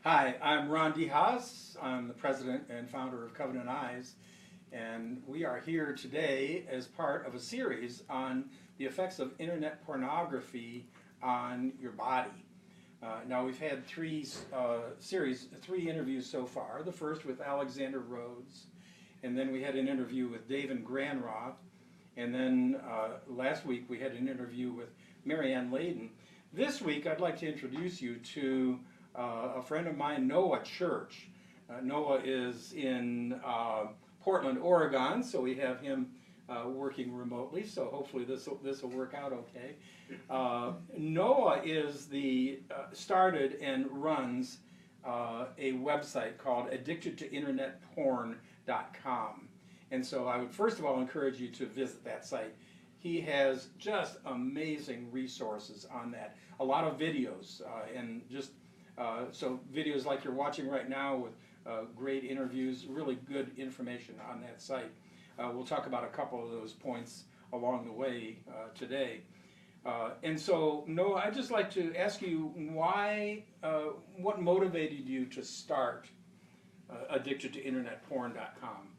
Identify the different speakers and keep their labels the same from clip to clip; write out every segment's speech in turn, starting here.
Speaker 1: Hi, I'm Ron DeHaas. I'm the president and founder of Covenant Eyes, and we are here today as part of a series on the effects of internet pornography on your body. Now we've had three interviews so far. The first with Alexander Rhodes, and then we had an interview with David Granroth, and then last week we had an interview with Marianne Layden. This week I'd like to introduce you to a friend of mine, Noah Church. Noah is in Portland, Oregon, so we have him working remotely, so hopefully this will work out okay. Noah is started and runs a website called addictedtointernetporn.com. And so I would first of all encourage you to visit that site. He has just amazing resources on that. A lot of videos and just so videos like you're watching right now with great interviews, really good information on that site. We'll talk about a couple of those points along the way today. And so, Noah, I'd just like to ask you what motivated you to start addictedtointernetporn.com?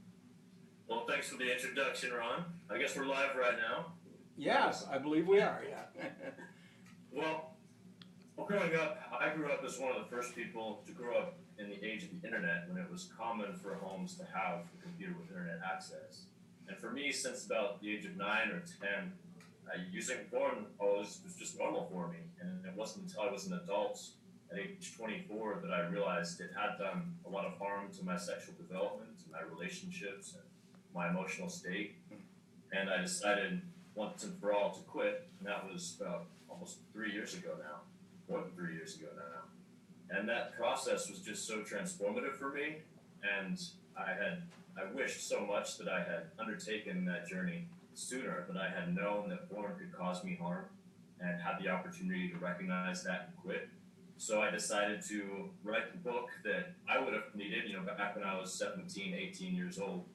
Speaker 2: Well, thanks for the introduction, Ron. I guess we're live right now.
Speaker 1: Yes, I believe we are, yeah.
Speaker 2: Well, growing up, I grew up as one of the first people to grow up in the age of the internet when it was common for homes to have a computer with internet access. And for me, since about the age of 9 or 10, using porn was just normal for me. And it wasn't until I was an adult at age 24 that I realized it had done a lot of harm to my sexual development, to my relationships, and my emotional state. And I decided once and for all to quit, and that was about almost 3 years ago now, more than 3 years ago now. And that process was just so transformative for me, and I wished so much that I had undertaken that journey sooner, that I had known that porn could cause me harm and had the opportunity to recognize that and quit. So I decided to write the book that I would have needed, back when I was 17, 18 years old,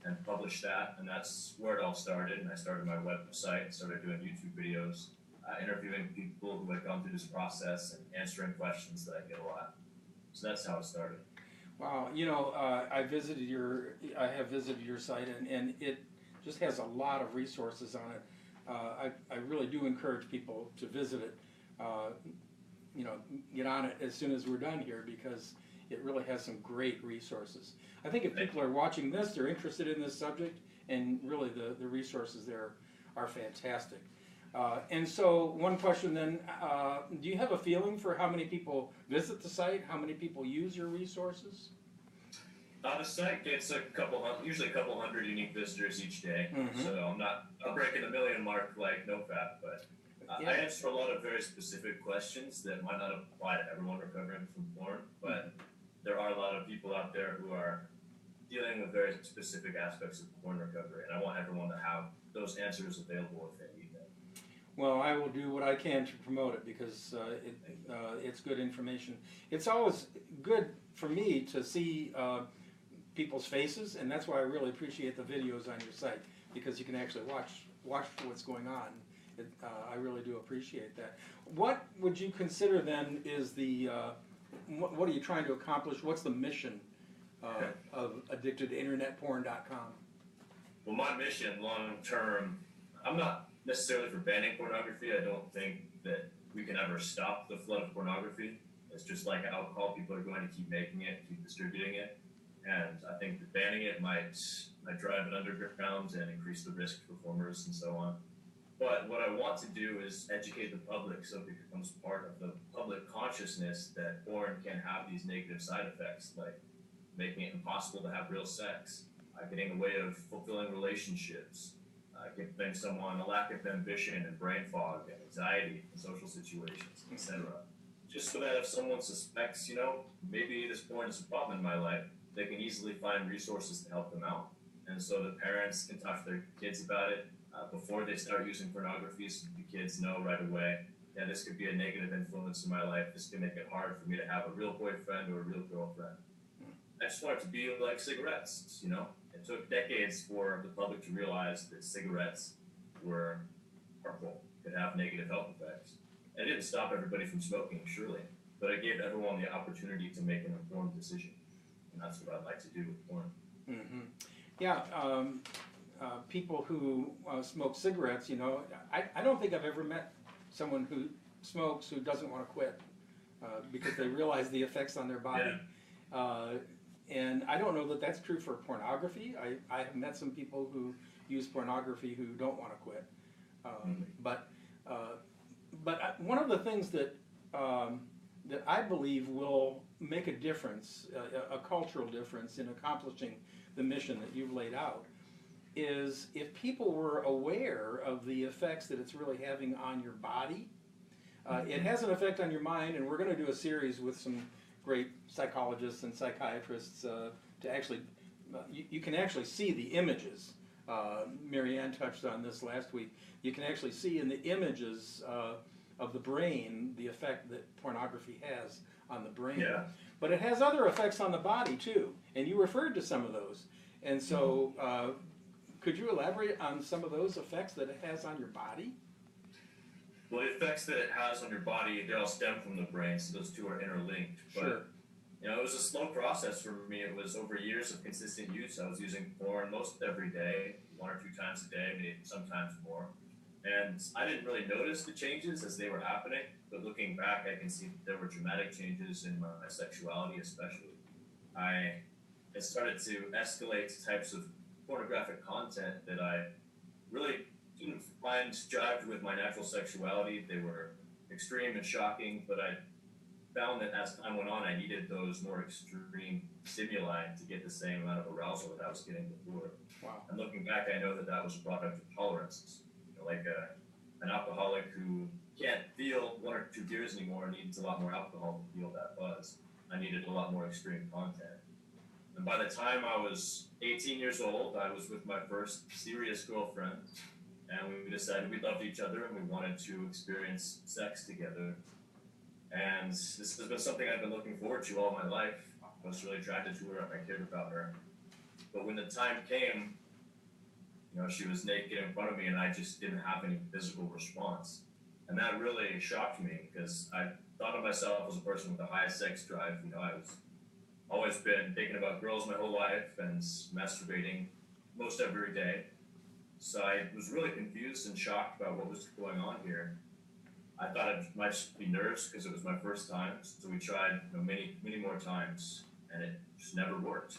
Speaker 2: and publish that, and that's where it all started. And I started my website and started doing YouTube videos, interviewing people who had gone through this process and answering questions that I get a lot. So that's how it started.
Speaker 1: Wow, I have visited your site, and it just has a lot of resources on it. I really do encourage people to visit it. Get on it as soon as we're done here, because it really has some great resources. I think if people are watching this, they're interested in this subject, and really the resources there are fantastic. And so one question then, do you have a feeling for how many people visit the site, how many people use your resources?
Speaker 2: The site gets usually a couple hundred unique visitors each day. Mm-hmm. So I'm not breaking the million mark like NoFap, but I answer a lot of very specific questions that might not apply to everyone recovering from porn, but there are a lot of people out there who are dealing with very specific aspects of porn recovery, and I want everyone to have those answers available if they need them.
Speaker 1: Well, I will do what I can to promote it, because it's good information. It's always good for me to see people's faces, and that's why I really appreciate the videos on your site, because you can actually watch what's going on. I really do appreciate that. What would you consider then is what are you trying to accomplish? What's the mission of addictedtointernetporn.com?
Speaker 2: Well, my mission long term, I'm not necessarily for banning pornography. I don't think that we can ever stop the flood of pornography. It's just like alcohol. People are going to keep making it, keep distributing it. And I think that banning it might drive it underground and increase the risk for performers and so on. But what I want to do is educate the public so it becomes part of the public consciousness that porn can have these negative side effects, like making it impossible to have real sex, getting in the way of fulfilling relationships, giving someone a lack of ambition and brain fog and anxiety in social situations, etc. Just so that if someone suspects, maybe this porn is a problem in my life, they can easily find resources to help them out. And so the parents can talk to their kids about it before they start using pornography, so the kids know right away, yeah, this could be a negative influence in my life. This could make it hard for me to have a real boyfriend or a real girlfriend. I just want it to be like cigarettes, It took decades for the public to realize that cigarettes were harmful, could have negative health effects. And it didn't stop everybody from smoking, surely, but it gave everyone the opportunity to make an informed decision. And that's what I'd like to do with porn.
Speaker 1: Mm-hmm. Yeah, people who smoke cigarettes, you know, I don't think I've ever met someone who smokes who doesn't want to quit because they realize the effects on their body.
Speaker 2: Yeah.
Speaker 1: And I don't know that that's true for pornography. I have met some people who use pornography who don't want to quit. But one of the things that that I believe will make a difference, a cultural difference in accomplishing the mission that you've laid out, is if people were aware of the effects that it's really having on your body. It has an effect on your mind, and we're going to do a series with some great psychologists and psychiatrists to actually, you can actually see the images. Marianne touched on this last week. You can actually see in the images of the brain the effect that pornography has on the brain.
Speaker 2: Yeah.
Speaker 1: But it has other effects on the body too, and you referred to some of those. And so, could you elaborate on some of those effects that it has on your body?
Speaker 2: Well, the effects that it has on your body, they all stem from the brain, so those two are interlinked. But,
Speaker 1: Sure.
Speaker 2: you know, it was a slow process for me. It was over years of consistent use. I was using porn most every day, 1 or 2 times a day, maybe sometimes more. And I didn't really notice the changes as they were happening, but looking back, I can see that there were dramatic changes in my sexuality, especially. It started to escalate types of pornographic content that I really didn't find jived with my natural sexuality. They were extreme and shocking, but I found that as time went on, I needed those more extreme stimuli to get the same amount of arousal that I was getting before.
Speaker 1: Wow.
Speaker 2: And looking back, I know that that was a product of tolerance. You know, like an alcoholic who can't feel 1 or 2 beers anymore needs a lot more alcohol to feel that buzz. I needed a lot more extreme content. And by the time I was 18 years old, I was with my first serious girlfriend, and we decided we loved each other and we wanted to experience sex together. And this has been something I've been looking forward to all my life. I was really attracted to her and I cared about her. But when the time came, you know, she was naked in front of me and I just didn't have any physical response. And that really shocked me because I thought of myself as a person with the highest sex drive. You know, I was always been thinking about girls my whole life and masturbating most every day. So I was really confused and shocked about what was going on here. I thought it might just be nerves because it was my first time. So we tried, you know, many more times, and it just never worked.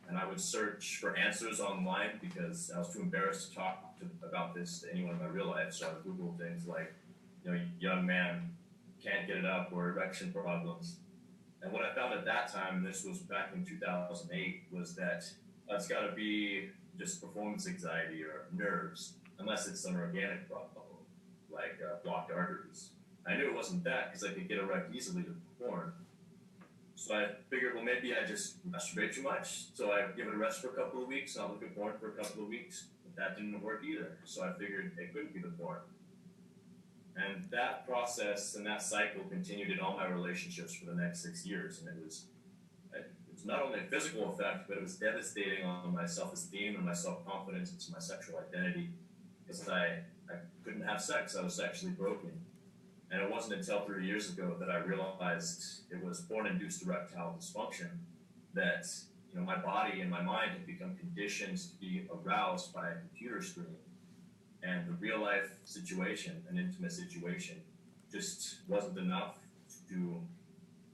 Speaker 2: And I would search for answers online because I was too embarrassed to talk about this to anyone in my real life. So I would Google things like, you know, young man can't get it up or erection problems. And what I found at that time, and this was back in 2008, was that it's got to be just performance anxiety or nerves, unless it's some organic problem, like blocked arteries. I knew it wasn't that because I could get erect easily to porn. So I figured, well, maybe I just masturbate too much. So I give it a rest for a couple of weeks, I'll look at porn for a couple of weeks. But that didn't work either. So I figured it couldn't be the porn. And that process and that cycle continued in all my relationships for the next 6 years. And it was not only a physical effect, but it was devastating on my self-esteem and my self-confidence and my sexual identity because I couldn't have sex. I was sexually broken. And it wasn't until 3 years ago that I realized it was porn-induced erectile dysfunction, that, you know, my body and my mind had become conditioned to be aroused by a computer screen. And the real-life situation, an intimate situation, just wasn't enough to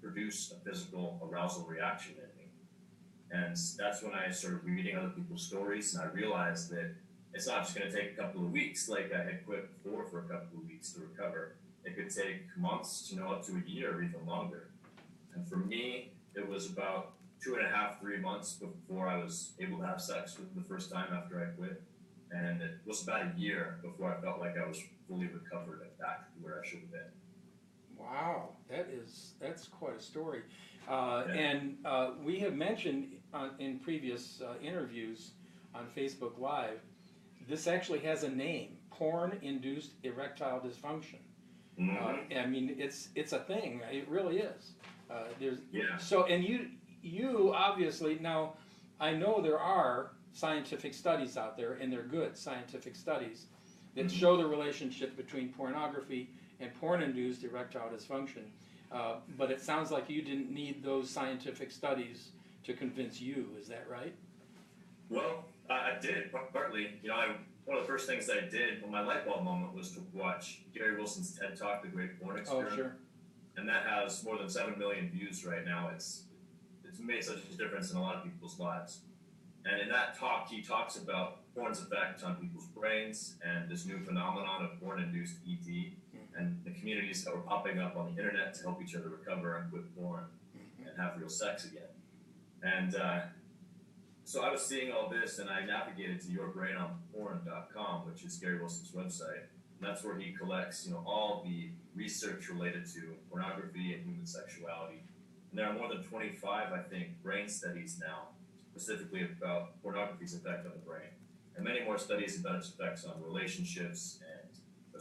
Speaker 2: produce a physical arousal reaction in me. And that's when I started reading other people's stories, and I realized that it's not just going to take a couple of weeks like I had quit before for a couple of weeks to recover. It could take months, you know, up to a year or even longer. And for me, it was about 2.5, 3 months before I was able to have sex for the first time after I quit. And it was about a year before I felt like I was fully recovered and back to where I should have been.
Speaker 1: Wow, that's quite a story. And we have mentioned in previous interviews on Facebook Live, this actually has a name: porn-induced erectile dysfunction. I mean, it's a thing. It really is. So, and you obviously, now I know there are scientific studies out there, and they're good scientific studies that show the relationship between pornography and porn-induced erectile dysfunction. But it sounds like you didn't need those scientific studies to convince you. Is that right?
Speaker 2: Well, I did, partly. One of the first things that I did when my light bulb moment was to watch Gary Wilson's TED Talk, The Great Porn Experiment.
Speaker 1: Oh, sure.
Speaker 2: And that has more than 7 million views right now. It's made such a difference in a lot of people's lives. And in that talk, he talks about porn's effect on people's brains and this new phenomenon of porn-induced ED and the communities that were popping up on the internet to help each other recover and quit porn and have real sex again. And so I was seeing all this, and I navigated to yourbrainonporn.com, which is Gary Wilson's website. And that's where he collects, all the research related to pornography and human sexuality. And there are more than 25, I think, brain studies now, specifically about pornography's effect on the brain, and many more studies about its effects on relationships, and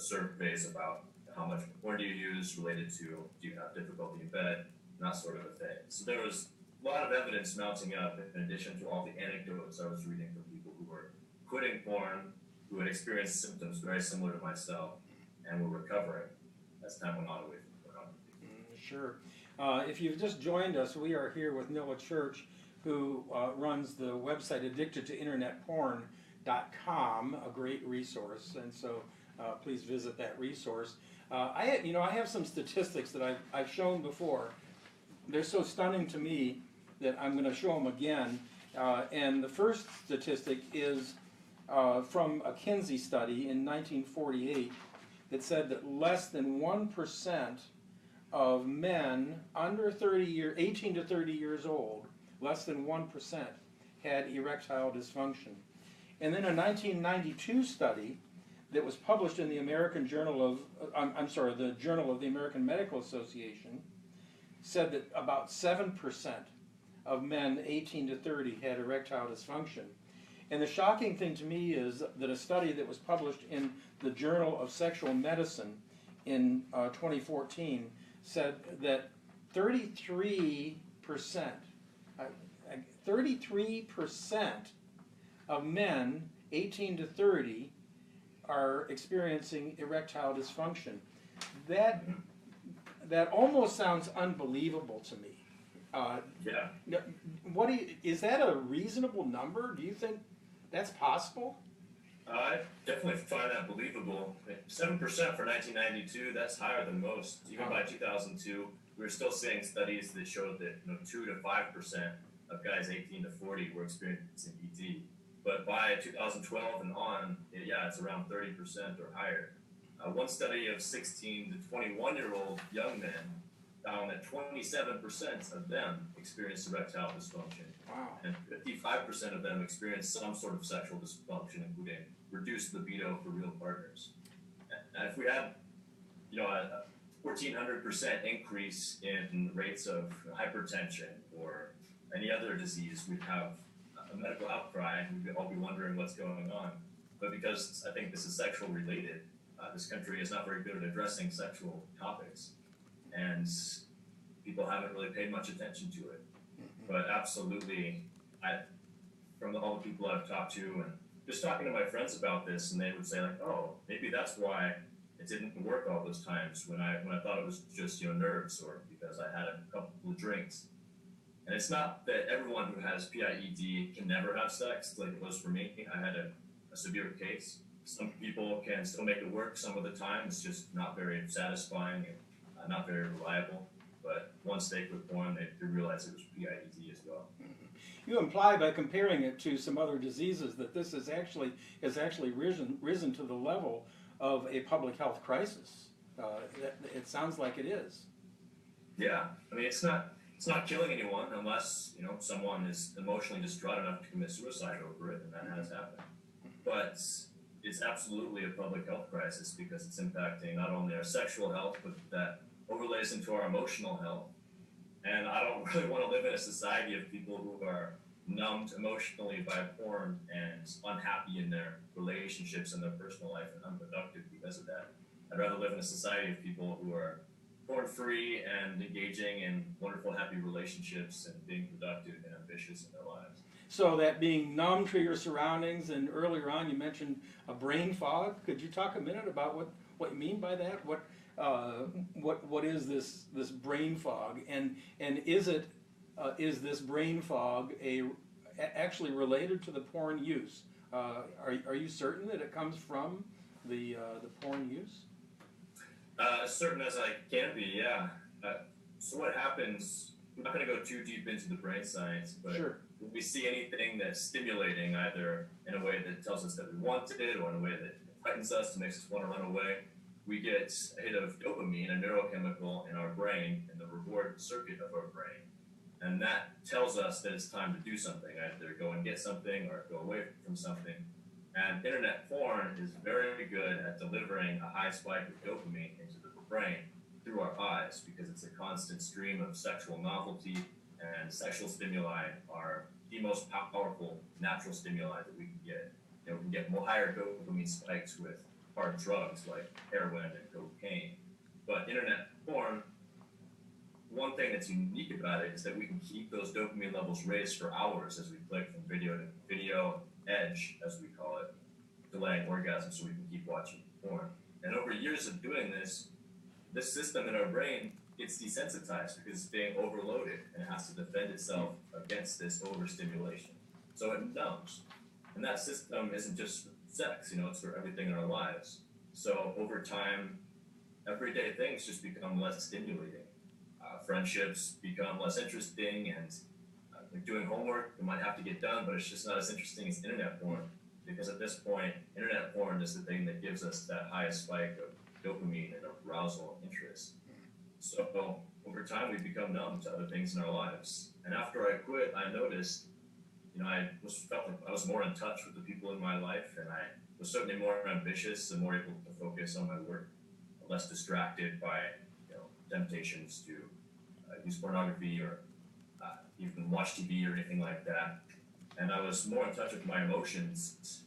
Speaker 2: surveys about how much porn do you use related to do you have difficulty in bed, and that sort of a thing. So there was a lot of evidence mounting up in addition to all the anecdotes I was reading from people who were quitting porn, who had experienced symptoms very similar to myself, and were recovering as time went on away from pornography.
Speaker 1: Sure. If you've just joined us, we are here with Noah Church, who runs the website addictedtointernetporn.com, a great resource, and so please visit that resource. I have some statistics that I've shown before. They're so stunning to me that I'm going to show them again. And the first statistic is from a Kinsey study in 1948 that said that less than 1% of men under 18 to 30 years old, less than 1%, had erectile dysfunction. And then a 1992 study that was published in the American Journal of, the Journal of the American Medical Association, said that about 7% of men 18 to 30 had erectile dysfunction. And the shocking thing to me is that a study that was published in the Journal of Sexual Medicine in 2014 said that 33% of men 18 to 30 are experiencing erectile dysfunction. That almost sounds unbelievable to me.
Speaker 2: Yeah.
Speaker 1: Is that a reasonable number? Do you think that's possible?
Speaker 2: I definitely find that believable. 7% for 1992, that's higher than most. Even by 2002, we were still seeing studies that showed that 2 to 5% of guys 18 to 40 were experiencing ED. But by 2012 and on, it's around 30% or higher. One study of 16 to 21-year-old young men found that 27% of them experienced erectile dysfunction.
Speaker 1: Wow.
Speaker 2: And 55% of them experienced some sort of sexual dysfunction, including reduced libido for real partners. And if we had, a 1,400% increase in rates of hypertension or any other disease, we'd have a medical outcry and we'd all be wondering what's going on. But because I think this is sexual related, this country is not very good at addressing sexual topics, and people haven't really paid much attention to it. But absolutely, from all the people I've talked to, and just talking to my friends about this, and they would say like, "Oh, maybe that's why it didn't work all those times when I thought it was just nerves, or because I had a couple of drinks." And it's not that everyone who has PIED can never have sex like it was for me. I had a severe case. Some people can still make it work some of the time. It's just not very satisfying and not very reliable. But once they quit porn, they realize it was PIED as well.
Speaker 1: You imply by comparing it to some other diseases that this has actually risen to the level of a public health crisis. It sounds like it is.
Speaker 2: Yeah, I mean it's not killing anyone unless someone is emotionally distraught enough to commit suicide over it, and that has happened. But it's absolutely a public health crisis because it's impacting not only our sexual health, but that overlays into our emotional health. And I don't really want to live in a society of people who are numbed emotionally by porn and unhappy in their relationships and their personal life and unproductive because of that. I'd rather live in a society of people who are porn-free and engaging in wonderful, happy relationships and being productive and ambitious in their lives.
Speaker 1: So that being numb to your surroundings, and earlier on you mentioned a brain fog. Could you talk a minute about what you mean by that? what is this brain fog, and is this brain fog actually related to the porn use? Are you certain that it comes from the porn use?
Speaker 2: As certain as I can be, yeah. So what happens, I'm not going to go too deep into the brain science, but
Speaker 1: Sure.
Speaker 2: when we see anything that's stimulating, either in a way that tells us that we want it or in a way that frightens us and makes us want to run away, we get a hit of dopamine, a neurochemical in our brain, in the reward circuit of our brain. And that tells us that it's time to do something, either go and get something or go away from something. And internet porn is very good at delivering a high spike of dopamine into the brain through our eyes, because it's a constant stream of sexual novelty, and sexual stimuli are the most powerful natural stimuli that we can get. You know, we can get more higher dopamine spikes with hard drugs like heroin and cocaine. But internet porn, one thing that's unique about it is that we can keep those dopamine levels raised for hours as we click from video to video, edge, as we call it, delaying orgasm so we can keep watching porn. And over years of doing this, this system in our brain gets desensitized because it's being overloaded and it has to defend itself against this overstimulation. So it numbs. And that system isn't just for sex, you know, it's for everything in our lives. So over time, everyday things just become less stimulating. Friendships become less interesting, and like doing homework, it might have to get done, but it's just not as interesting as internet porn. Because at this point, internet porn is the thing that gives us that highest spike of dopamine and arousal and interest. So over time, we become numb to other things in our lives. And after I quit, I noticed, you know, felt like I was more in touch with the people in my life, and I was certainly more ambitious and more able to focus on my work, less distracted by, you know, temptations to use pornography or even watch TV or anything like that. And I was more in touch with my emotions.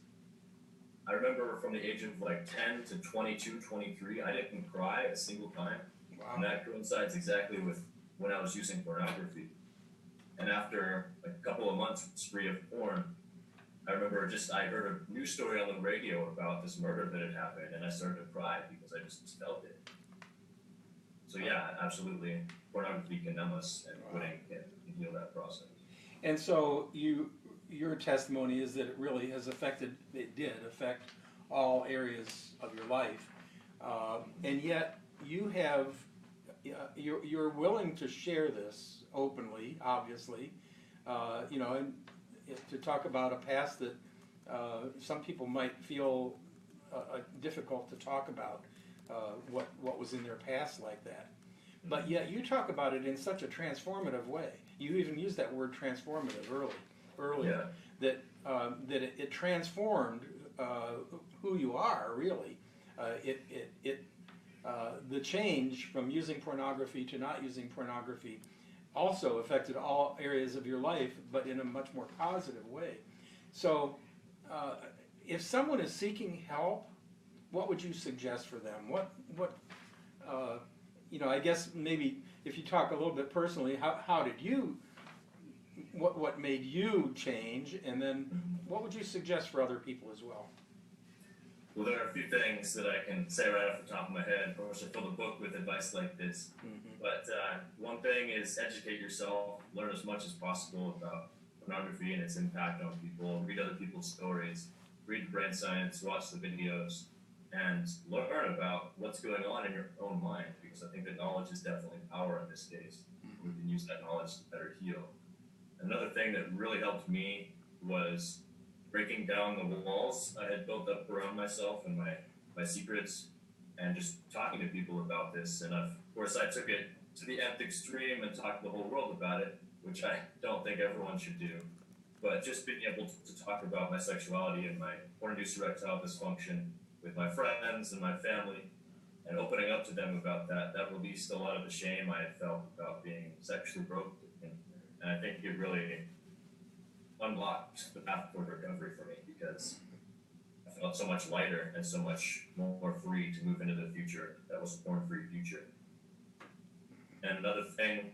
Speaker 2: I remember from the age of like 10 to 22, 23, I didn't cry a single time.
Speaker 1: Wow.
Speaker 2: And that coincides exactly with when I was using pornography. And after a couple of months free of porn, I remember I heard a news story on the radio about this murder that had happened, and I started to cry because I just felt it. So yeah, absolutely, pornography can numb us, and quitting can heal that process.
Speaker 1: And so your testimony is that it did affect all areas of your life, and yet you're willing to share this openly, obviously, you know, and to talk about a past that some people might feel difficult to talk about, what was in their past like that. But yet you talk about it in such a transformative way. You even used that word transformative earlier.
Speaker 2: Yeah.
Speaker 1: That it transformed who you are, really. The change from using pornography to not using pornography also affected all areas of your life, but in a much more positive way. So if someone is seeking help, what would you suggest for them? You know, I guess maybe if you talk a little bit personally, how did you, what made you change, and then what would you suggest for other people as well?
Speaker 2: Well, there are a few things that I can say right off the top of my head. Of course, I fill the book with advice like this. But one thing is educate yourself, learn as much as possible about pornography and its impact on people, read other people's stories, read the brain science, watch the videos, and learn about what's going on in your own mind, because I think that knowledge is definitely power in this case. We can use that knowledge to better heal. Another thing that really helped me was breaking down the walls I had built up around myself and my secrets, and just talking to people about this. And of course, I took it to the nth extreme and talked to the whole world about it, which I don't think everyone should do. But just being able to talk about my sexuality and my porn-induced erectile dysfunction with my friends and my family, and opening up to them about that released a lot of the shame I had felt about being sexually broken. And I think it really unlocked the path toward recovery for me, because I felt so much lighter and so much more free to move into the future that was a porn-free future. And another thing,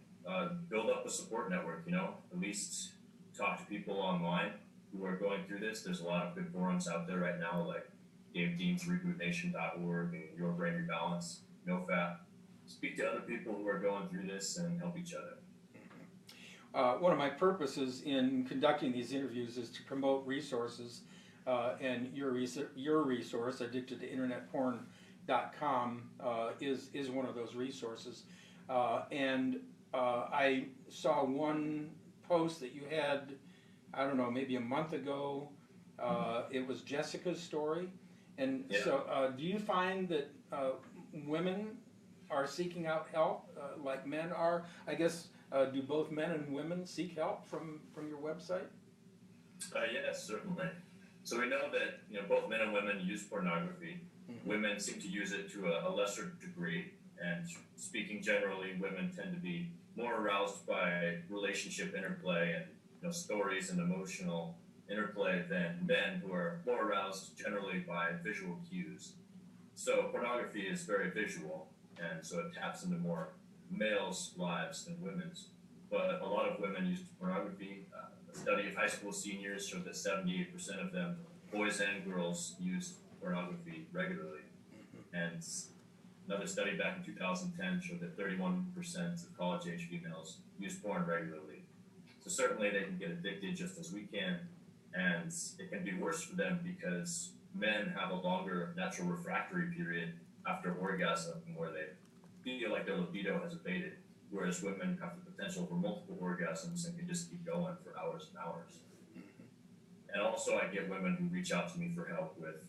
Speaker 2: build up a support network, you know, at least talk to people online who are going through this. There's a lot of good forums out there right now, like Dave Dean's RebootNation.org and Your Brain Rebalance. no fap, speak to other people who are going through this and help each other.
Speaker 1: One of my purposes in conducting these interviews is to promote resources, and your resource, Addicted to InternetPorn.com, is one of those resources. And I saw one post that you had, I don't know, maybe a month ago. It was Jessica's story. And
Speaker 2: Yeah.
Speaker 1: so do you find that women are seeking out help like men are? I guess, do both men and women seek help from your website?
Speaker 2: Yes, certainly. So we know that both men and women use pornography.
Speaker 1: Mm-hmm.
Speaker 2: Women seem to use it to a lesser degree, and speaking generally, women tend to be more aroused by relationship interplay and stories and emotional interplay than men, who are more aroused generally by visual cues. So pornography is very visual, and so it taps into more males' lives than women's. But a lot of women use pornography. A study of high school seniors showed that 78% of them, boys and girls, use pornography regularly. And another study back in 2010 showed that 31% of college-age females use porn regularly. So certainly they can get addicted just as we can, and it can be worse for them because men have a longer natural refractory period after orgasm where they feel like their libido has abated, whereas women have the potential for multiple orgasms and can just keep going for hours and hours. And also I get women who reach out to me for help with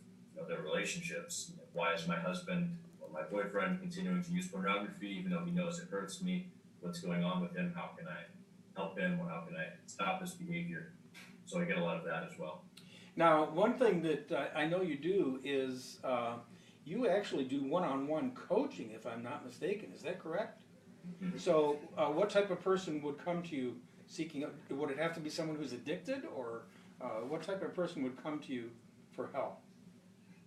Speaker 2: their relationships. Why is my husband or my boyfriend continuing to use pornography even though he knows it hurts me? What's going on with him? How can I help him, or how can I stop his behavior? So I get a lot of that as well.
Speaker 1: Now, one thing that I know you do is you actually do one-on-one coaching, if I'm not mistaken. Is that correct?
Speaker 2: Mm-hmm.
Speaker 1: So what type of person would come to you seeking, would it have to be someone who's addicted, or what type of person would come to you for help?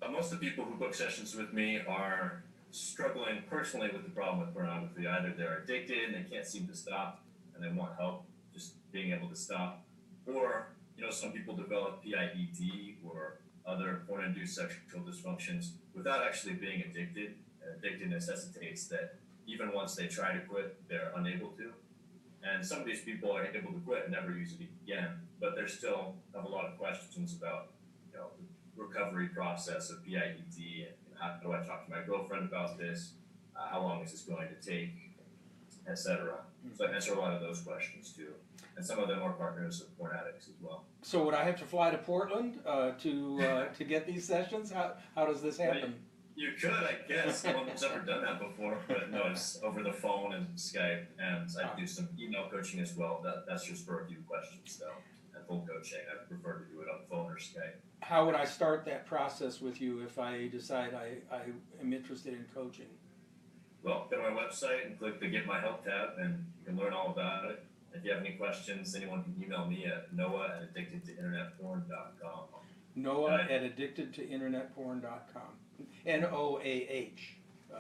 Speaker 2: Most of the people who book sessions with me are struggling personally with the problem with pornography. Either they're addicted and they can't seem to stop and they want help just being able to stop, or some people develop PIED or other porn-induced sexual dysfunctions without actually being addicted. Addicted necessitates that even once they try to quit, they're unable to. And some of these people are able to quit and never use it again, but they still have a lot of questions about the recovery process of PIED, and how do I talk to my girlfriend about this? How long is this going to take, etc. So I answer a lot of those questions too. And some of them are partners of porn addicts as well.
Speaker 1: So would I have to fly to Portland to get these sessions? How does this happen?
Speaker 2: You could, I guess. No one's ever done that before, but no, it's over the phone and Skype, and I do some email coaching as well. That's just for a few questions, though. And full coaching, I prefer to do it on phone or Skype.
Speaker 1: How would I start that process with you if I decide I am interested in coaching?
Speaker 2: Well, go to my website and click the Get My Help tab, and you can learn all about it. If you have any questions, anyone can email me at noah@addictedtointernetporn.com.
Speaker 1: Noah@addictedtointernetporn.com. NOAH.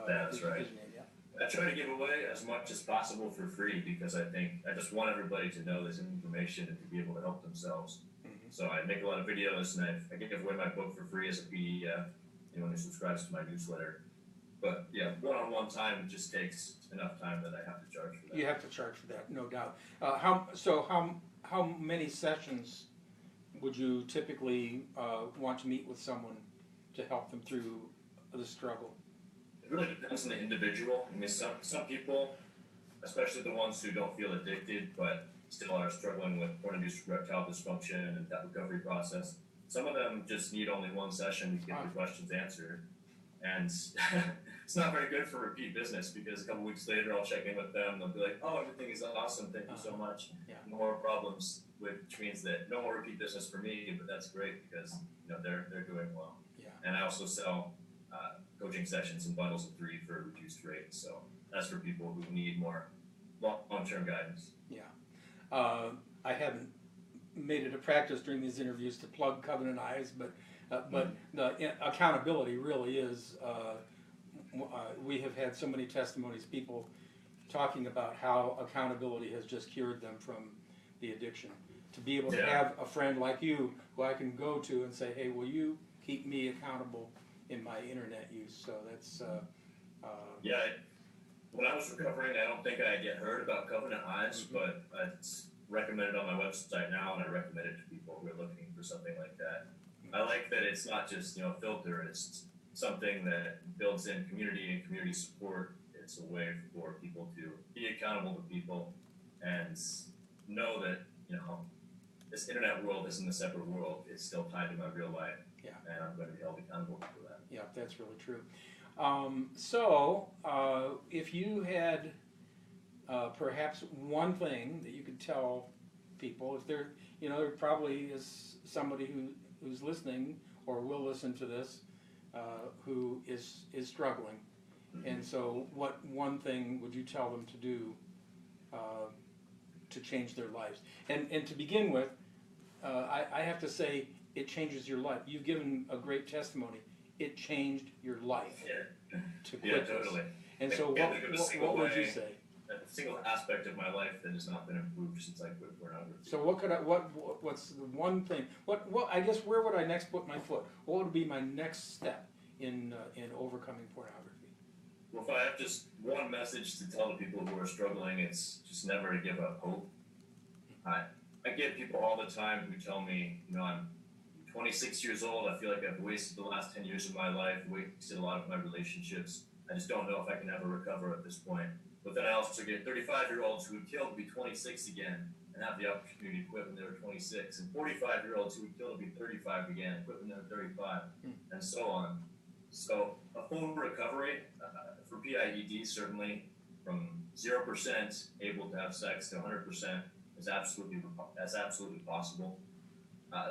Speaker 2: That's right.
Speaker 1: His name, yeah.
Speaker 2: I try to give away as much as possible for free because I just want everybody to know this information and to be able to help themselves.
Speaker 1: Mm-hmm.
Speaker 2: So I make a lot of videos, and I give away my book for free as a PDF. Anyone who subscribes to my newsletter. But yeah, one-on-one time just takes enough time that I have to charge for that.
Speaker 1: You have to charge for that, no doubt. How many sessions would you typically want to meet with someone to help them through the struggle?
Speaker 2: It really depends on the individual. I mean, some people, especially the ones who don't feel addicted but still are struggling with porn-induced erectile dysfunction and that recovery process, some of them just need only one session to get their questions answered. And it's not very good for repeat business because a couple weeks later I'll check in with them. They'll be like, "Oh, everything is awesome. Thank you so much."
Speaker 1: Yeah.
Speaker 2: No more problems, which means that no more repeat business for me. But that's great because they're doing well.
Speaker 1: Yeah.
Speaker 2: And I also sell coaching sessions in bundles of 3 for a reduced rate. So that's for people who need more long-term guidance.
Speaker 1: Yeah. I haven't made it a practice during these interviews to plug Covenant Eyes, but the accountability really is. We have had so many testimonies, people talking about how accountability has just cured them from the addiction. To be able to have a friend like you who I can go to and say, "Hey, will you keep me accountable in my internet use?" So
Speaker 2: Yeah, when I was recovering, I don't think I get heard about Covenant Eyes, but it's recommended on my website now, and I recommend it to people who are looking for something like that. I like that it's not just a filter; it's something that builds in community and community support. It's a way for people to be accountable to people and know that this internet world isn't a separate world. It's still tied to my real life,
Speaker 1: Yeah.
Speaker 2: and I'm going to be held accountable for that.
Speaker 1: Yeah, that's really true. If you had perhaps one thing that you could tell people, if there probably is somebody who's listening or will listen to this who is struggling, and so what one thing would you tell them to do to change their lives? And to begin with, I have to say it changes your life. You've given a great testimony. It changed your life to quit
Speaker 2: Totally.
Speaker 1: this. And so what would you say?
Speaker 2: A single aspect of my life that has not been improved since I quit pornography.
Speaker 1: So what's the one thing? What I guess where would I next put my foot? What would be my next step in overcoming pornography?
Speaker 2: Well, if I have just one message to tell the people who are struggling, it's just never to give up hope. I get people all the time who tell me, I'm 26 years old, I feel like I've wasted the last 10 years of my life, wasted a lot of my relationships. I just don't know if I can ever recover at this point. But then I also get 35-year-olds who would kill to be 26 again and have the opportunity to quit when they were 26, and 45-year-olds who would kill to be 35 again and quit when they were 35, and so on. So a full recovery for PIED, certainly from 0% able to have sex to 100% is absolutely possible.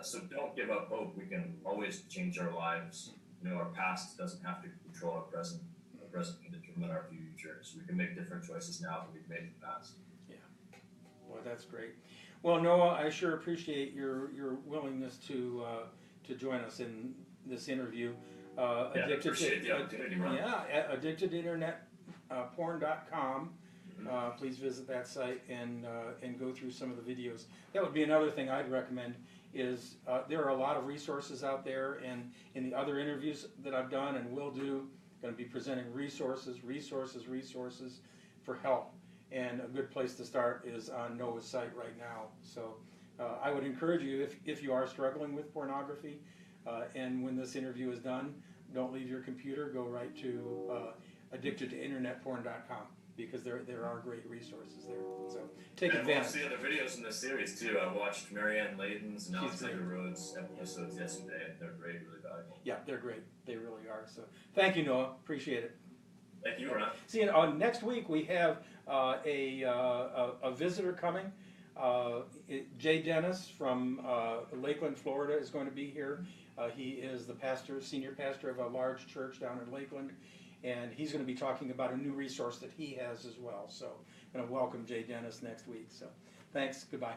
Speaker 2: So don't give up hope. We can always change our lives. Our past doesn't have to control our present. Our present can determine our future. So we can make different choices now than we've made in the past.
Speaker 1: Yeah. Well, that's great. Well, Noah, I sure appreciate your willingness to join us in this interview.
Speaker 2: Appreciate the opportunity, Ron.
Speaker 1: Yeah, addictedinternetporn.com. Please visit that site and go through some of the videos. That would be another thing I'd recommend. Is there are a lot of resources out there, and in the other interviews that I've done and will do, going to be presenting resources for help. And a good place to start is on Noah's site right now. So I would encourage you, if you are struggling with pornography, and when this interview is done, don't leave your computer, go right to addictedtointernetporn.com, because there are great resources there. So take advantage.
Speaker 2: I've watched the other videos in this series too. I watched Marianne Layton's and Alexander Rhodes' episodes yesterday, and they're great, really valuable.
Speaker 1: Yeah, they're great. They really are. So thank you, Noah. Appreciate it.
Speaker 2: Thank you, Ron.
Speaker 1: See, next week we have a visitor coming. Jay Dennis from Lakeland, Florida is going to be here. He is the senior pastor of a large church down in Lakeland, and he's going to be talking about a new resource that he has as well. So I'm going to welcome Jay Dennis next week. So thanks. Goodbye.